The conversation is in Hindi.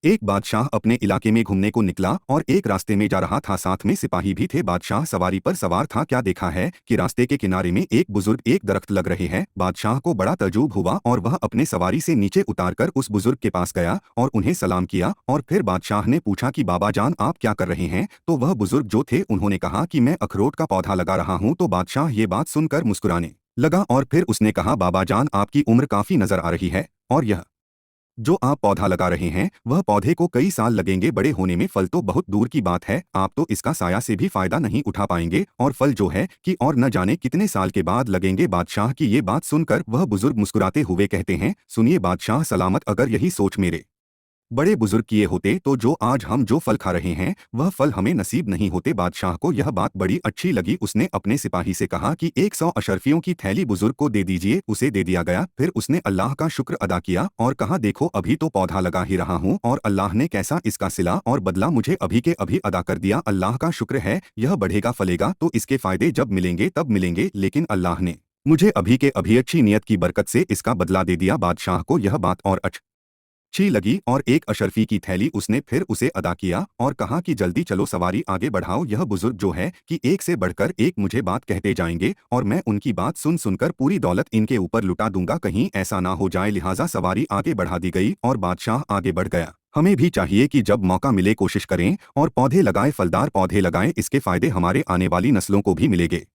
एक बादशाह अपने इलाके में घूमने को निकला और एक रास्ते में जा रहा था। साथ में सिपाही भी थे। बादशाह सवारी पर सवार था। क्या देखा है कि रास्ते के किनारे में एक बुजुर्ग एक दरख्त लग रहे हैं। बादशाह को बड़ा तजुब हुआ और वह अपने सवारी से नीचे उतारकर उस बुजुर्ग के पास गया और उन्हें सलाम किया। और फिर बादशाह ने पूछा कि बाबा जान आप क्या कर रहे हैं। तो वह बुजुर्ग जो थे उन्होंने कहा कि मैं अखरोट का पौधा लगा रहा हूँ। तो बादशाह ये बात सुनकर मुस्कुराने लगा और फिर उसने कहा बाबा जान आपकी उम्र काफी नजर आ रही है और यह जो आप पौधा लगा रहे हैं वह पौधे को कई साल लगेंगे बड़े होने में। फल तो बहुत दूर की बात है, आप तो इसका साया से भी फायदा नहीं उठा पाएंगे और फल जो है कि और न जाने कितने साल के बाद लगेंगे। बादशाह की ये बात सुनकर वह बुजुर्ग मुस्कुराते हुए कहते हैं सुनिए बादशाह सलामत, अगर यही सोच मेरे बड़े बुजुर्ग किए होते तो जो आज हम जो फल खा रहे हैं वह फल हमें नसीब नहीं होते। बादशाह को यह बात बड़ी अच्छी लगी। उसने अपने सिपाही से कहा कि 100 अशर्फियों की थैली बुजुर्ग को दे दीजिए। उसे दे दिया गया। फिर उसने अल्लाह का शुक्र अदा किया और कहा देखो अभी तो पौधा लगा ही रहा हूँ और अल्लाह ने कैसा इसका सिला और बदला मुझे अभी के अभी अदा कर दिया। अल्लाह का शुक्र है, यह बढ़ेगा फलेगा तो इसके फायदे जब मिलेंगे तब मिलेंगे, लेकिन अल्लाह ने मुझे अभी के अभी अच्छी नियत की बरकत से इसका बदला दे दिया। बादशाह को यह बात और अच्छी लगी और एक अशर्फी की थैली उसने फिर उसे अदा किया और कहा कि जल्दी चलो सवारी आगे बढ़ाओ। यह बुजुर्ग जो है कि एक से बढ़कर एक मुझे बात कहते जाएंगे और मैं उनकी बात सुन सुनकर पूरी दौलत इनके ऊपर लुटा दूंगा, कहीं ऐसा ना हो जाए। लिहाजा सवारी आगे बढ़ा दी गई और बादशाह आगे बढ़ गया। हमें भी चाहिए कि जब मौका मिले कोशिश करें और पौधे लगाएं, फलदार पौधे लगाएं, इसके फायदे हमारे आने वाली नस्लों को भी मिलेंगे।